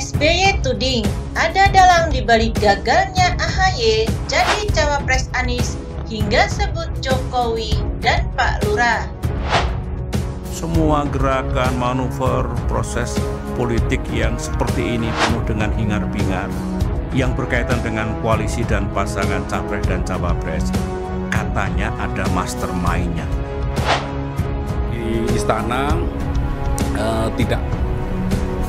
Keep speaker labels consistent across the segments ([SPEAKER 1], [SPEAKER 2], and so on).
[SPEAKER 1] SBY tuding ada dalang dibalik gagalnya AHY jadi cawapres Anies hingga sebut Jokowi dan Pak Lurah.
[SPEAKER 2] Semua gerakan, manuver, proses politik yang seperti ini penuh dengan hingar-bingar yang berkaitan dengan koalisi dan pasangan capres dan cawapres, katanya ada mastermind-nya.
[SPEAKER 3] Di istana tidak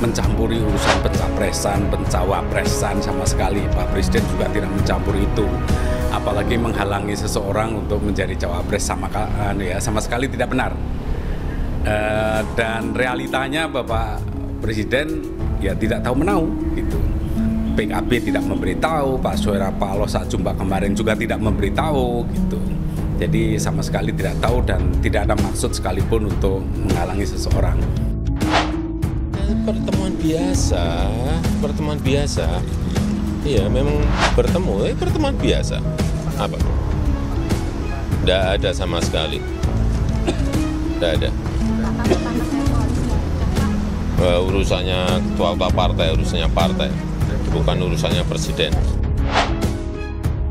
[SPEAKER 3] mencampuri urusan pencapresan, pencawapresan sama sekali. Pak Presiden juga tidak mencampuri itu. Apalagi menghalangi seseorang untuk menjadi cawapres sama sekali tidak benar. Dan realitanya Bapak Presiden ya tidak tahu menau gitu. PKB tidak memberitahu, Pak Surya Paloh saat jumpa kemarin juga tidak memberitahu gitu. Jadi sama sekali tidak tahu dan tidak ada maksud sekalipun untuk menghalangi seseorang.
[SPEAKER 4] Pertemuan biasa. Iya, memang pertemuan biasa. Apa? Tidak ada sama sekali. Tidak ada. Urusannya ketua partai, urusannya partai, bukan urusannya presiden.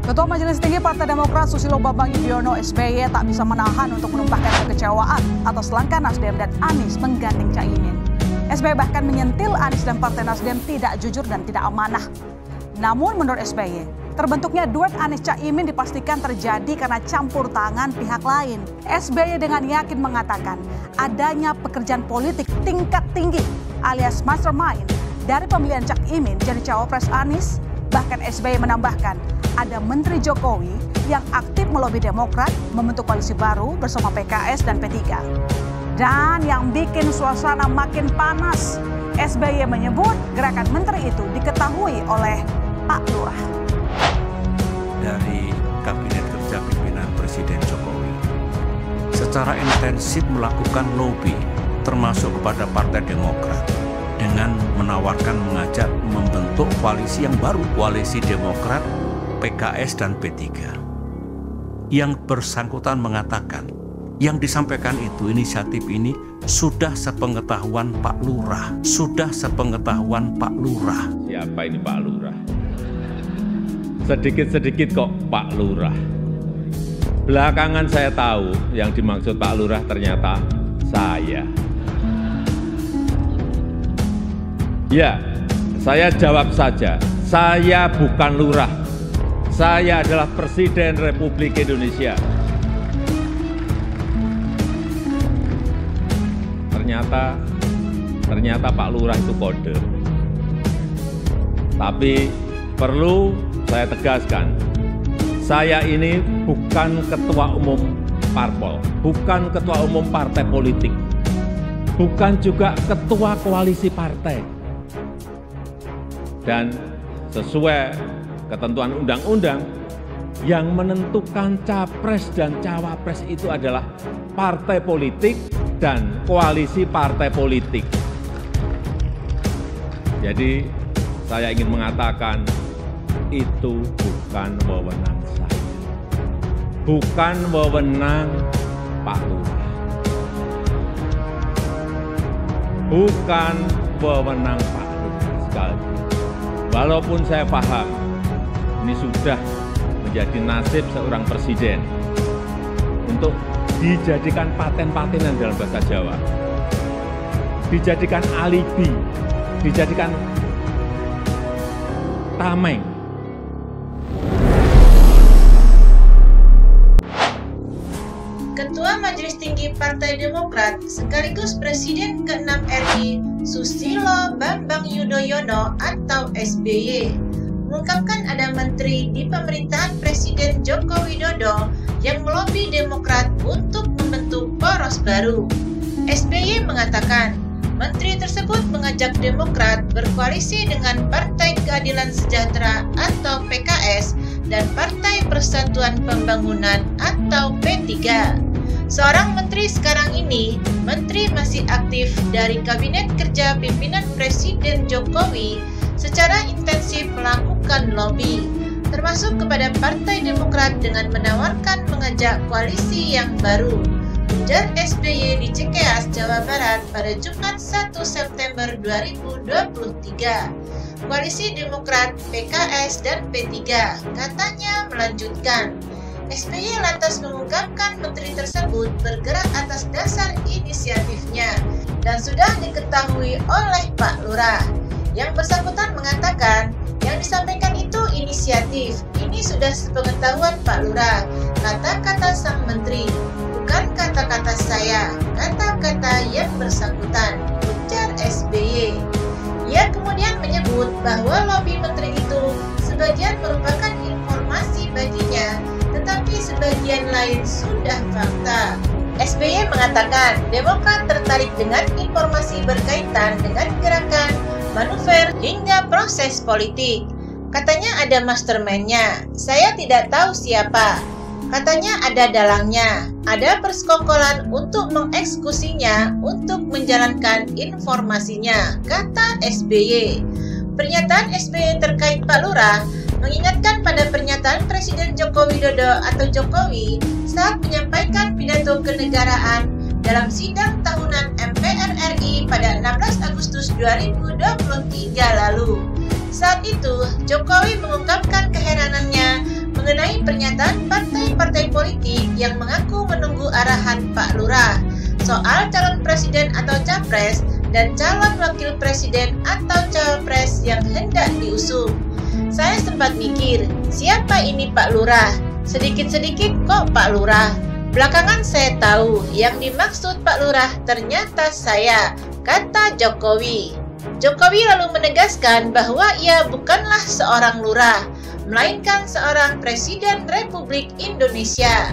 [SPEAKER 5] Ketua Majelis Tinggi Partai Demokrat Susilo Bambang Yudhoyono SBY tak bisa menahan untuk menumpahkan kekecewaan atas langkah Nasdem dan Anies menggandeng Caimin. SBY bahkan menyentil Anies dan Partai Nasdem tidak jujur dan tidak amanah. Namun menurut SBY, terbentuknya duet Anies Caimin dipastikan terjadi karena campur tangan pihak lain. SBY dengan yakin mengatakan adanya pekerjaan politik tingkat tinggi alias mastermind dari pemilihan Caimin jadi cawapres Anies. Bahkan SBY menambahkan ada Menteri Jokowi yang aktif melobi Demokrat membentuk koalisi baru bersama PKS dan P3. Dan yang bikin suasana makin panas, SBY menyebut gerakan menteri itu diketahui oleh Pak Lurah.
[SPEAKER 2] Dari Kabinet Kerja Pimpinan Presiden Jokowi secara intensif melakukan lobby termasuk kepada Partai Demokrat dengan menawarkan mengajak membentuk koalisi yang baru, koalisi Demokrat, PKS dan P3. Yang bersangkutan mengatakan yang disampaikan itu inisiatif ini sudah sepengetahuan Pak Lurah,
[SPEAKER 4] Siapa ini Pak Lurah? Sedikit-sedikit kok Pak Lurah. Belakangan saya tahu yang dimaksud Pak Lurah ternyata saya. Ya, saya jawab saja, saya bukan lurah. Saya adalah Presiden Republik Indonesia. Ternyata Pak Lurah itu kode. Tapi perlu saya tegaskan, saya ini bukan ketua umum parpol, bukan ketua umum partai politik, bukan juga ketua koalisi partai. Dan sesuai ketentuan undang-undang, yang menentukan capres dan cawapres itu adalah partai politik dan koalisi partai politik. Jadi saya ingin mengatakan itu bukan wewenang saya, bukan wewenang Pak Lurah, bukan wewenang Pak Lurah sekali. Walaupun saya paham ini sudah menjadi nasib seorang presiden untuk dijadikan paten-patenan dalam bahasa Jawa, dijadikan alibi, dijadikan tameng.
[SPEAKER 1] Ketua Majelis Tinggi Partai Demokrat sekaligus Presiden ke-6 RI Susilo Bambang Yudhoyono atau SBY mengungkapkan ada menteri di pemerintahan Presiden Joko Widodo yang melobi Demokrat untuk membentuk poros baru. SBY mengatakan menteri tersebut mengajak Demokrat berkoalisi dengan Partai Keadilan Sejahtera atau PKS dan Partai Persatuan Pembangunan atau P3. Seorang menteri sekarang ini, menteri masih aktif dari Kabinet Kerja Pimpinan Presiden Jokowi secara intensif melakukan lobby, termasuk kepada Partai Demokrat dengan menawarkan mengajak koalisi yang baru. ujar SBY di Cikeas, Jawa Barat pada Jumat 1 September 2023. Koalisi Demokrat, PKS, dan P3 katanya melanjutkan. SBY lantas mengungkapkan menteri tersebut bergerak atas dasar inisiatifnya dan sudah diketahui oleh Pak Lurah. Yang bersangkutan mengatakan, yang disampaikan itu inisiatif, ini sudah sepengetahuan Pak Lurah, kata-kata sang menteri, bukan kata-kata saya, kata-kata yang bersangkutan, ujar SBY. Ia kemudian menyebut bahwa lobi menteri itu sebagian merupakan informasi baginya, tetapi sebagian lain sudah fakta. SBY mengatakan Demokrat tertarik dengan informasi berkaitan dengan gerakan, manuver, hingga proses politik. Katanya ada mastermind-nya, saya tidak tahu siapa. Katanya ada dalangnya, ada persekongkolan untuk mengeksekusinya untuk menjalankan informasinya, kata SBY. Pernyataan SBY terkait Pak Lurah mengingatkan pada pernyataan Presiden Joko Widodo atau Jokowi saat menyampaikan pidato kenegaraan dalam sidang tahunan MPR RI pada 16 Agustus 2023 lalu. Saat itu, Jokowi mengungkapkan keheranannya mengenai pernyataan partai-partai politik yang mengaku menunggu arahan Pak Lurah soal calon presiden atau capres dan calon wakil presiden atau cawapres yang hendak diusung. Saya sempat mikir, siapa ini Pak Lurah? Sedikit-sedikit kok Pak Lurah. Belakangan saya tahu yang dimaksud Pak Lurah ternyata saya, kata Jokowi. Jokowi lalu menegaskan bahwa ia bukanlah seorang lurah, melainkan seorang Presiden Republik Indonesia.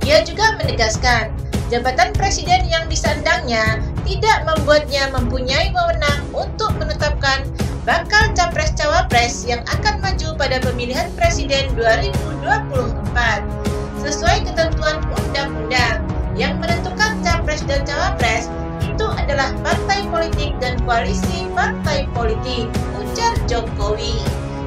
[SPEAKER 1] Ia juga menegaskan, jabatan presiden yang disandangnya tidak membuatnya mempunyai wewenang untuk menetapkan bakal capres-cawapres yang akan maju pada pemilihan presiden 2024. Sesuai ketentuan undang-undang yang menentukan capres dan cawapres itu adalah partai politik dan koalisi partai politik, ujar Jokowi.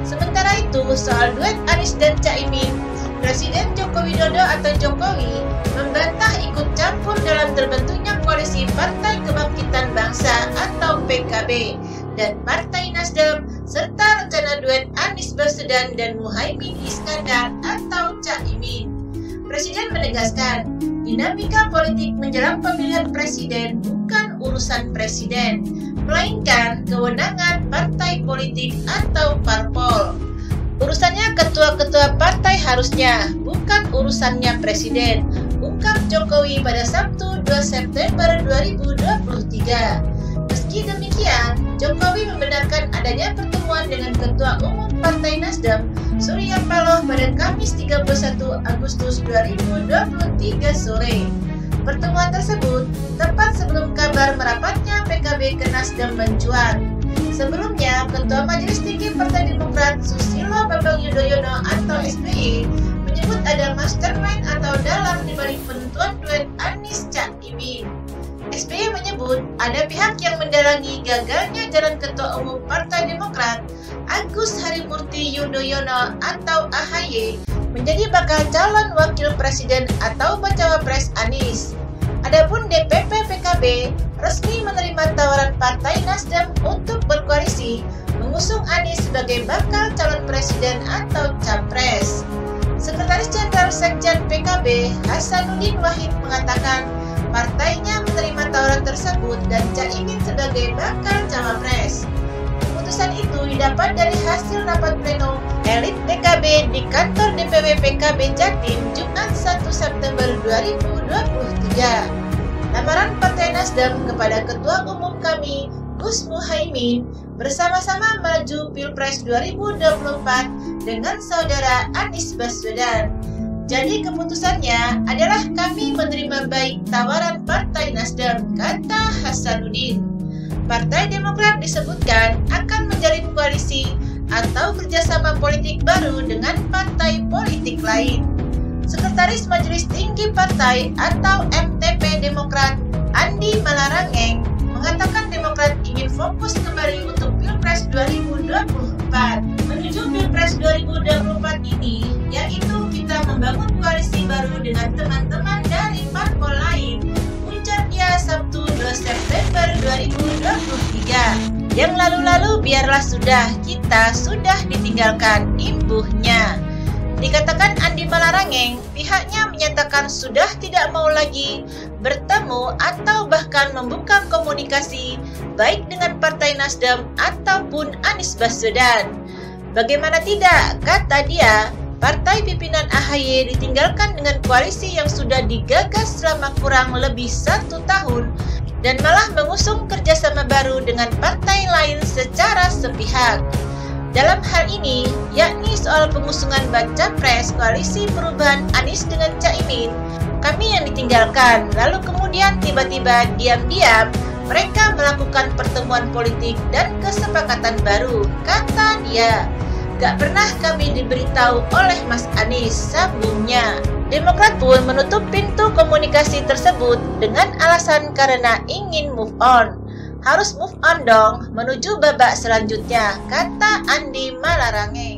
[SPEAKER 1] Sementara itu, soal duet Anies dan Caimin, Presiden Joko Widodo atau Jokowi membantah ikut campur dalam terbentuknya koalisi Partai Kebangkitan Bangsa atau PKB dan Partai Nasdem serta rencana duet Anies Baswedan dan Muhaimin Iskandar atau Caimin. Presiden menegaskan, dinamika politik menjelang pemilihan presiden bukan urusan presiden, melainkan kewenangan partai politik atau parpol. Urusannya ketua-ketua partai harusnya, bukan urusannya presiden, ungkap Jokowi pada Sabtu 2 September 2023. Meski demikian, Jokowi membenarkan adanya pertemuan dengan Ketua Umum Partai Nasdem, Surya Paloh pada Kamis 31 Agustus 2023 sore. Pertemuan tersebut tepat sebelum kabar merapatnya PKB ke Nasdem mencuat. Sebelumnya, Ketua Majelis Tinggi Partai Demokrat Susilo Bambang Yudhoyono atau SBY menyebut ada mastermind atau dalang di balik penentuan duet Anies Caimin. SBY menyebut ada pihak yang mendalangi gagalnya jalan Ketua Umum Partai Demokrat Agus Harimurti Yudhoyono atau AHY menjadi bakal calon wakil presiden atau bacawa pres Anies. Adapun DPP PKB resmi menerima tawaran Partai Nasdem untuk berkoalisi mengusung Anies sebagai bakal calon presiden atau capres. Sekretaris Jenderal Sekjen PKB Hasanuddin Wahid mengatakan partainya menerima tawaran tersebut dan Caimin sebagai bakal cawapres. Keputusan itu didapat dari hasil rapat pleno elit PKB di kantor DPW PKB Jatim Jumat 1 September 2023. Lamaran Partai Nasdem kepada Ketua Umum kami, Gus Muhaimin, bersama-sama maju Pilpres 2024 dengan saudara Anies Baswedan. Jadi keputusannya adalah kami menerima baik tawaran Partai Nasdem, kata Hasanuddin. Partai Demokrat disebutkan akan menjalin koalisi atau kerjasama politik baru dengan partai politik lain. Sekretaris Majelis Tinggi Partai atau MTP Demokrat Andi Malarangeng mengatakan Demokrat ingin fokus kembali untuk Pilpres 2024. Menuju Pilpres 2024 ini, yaitu kita membangun koalisi baru dengan teman-teman dari parpol lain 2023. Yang lalu-lalu biarlah sudah, kita sudah ditinggalkan imbuhnya. Dikatakan Andi Malarangeng, pihaknya menyatakan sudah tidak mau lagi bertemu atau bahkan membuka komunikasi baik dengan Partai Nasdem ataupun Anies Baswedan. Bagaimana tidak, kata dia, partai pimpinan AHY ditinggalkan dengan koalisi yang sudah digagas selama kurang lebih 1 tahun dan malah mengusung kerjasama baru dengan partai lain secara sepihak. Dalam hal ini, yakni soal pengusungan baca pres koalisi perubahan Anies dengan Caimin, kami yang ditinggalkan, lalu kemudian tiba-tiba diam-diam mereka melakukan pertemuan politik dan kesepakatan baru, kata dia. Gak pernah kami diberitahu oleh Mas Anies, sambungnya. Demokrat pun menutup pintu komunikasi tersebut dengan alasan karena ingin move on. Harus move on dong, menuju babak selanjutnya, kata Andi Malarangeng.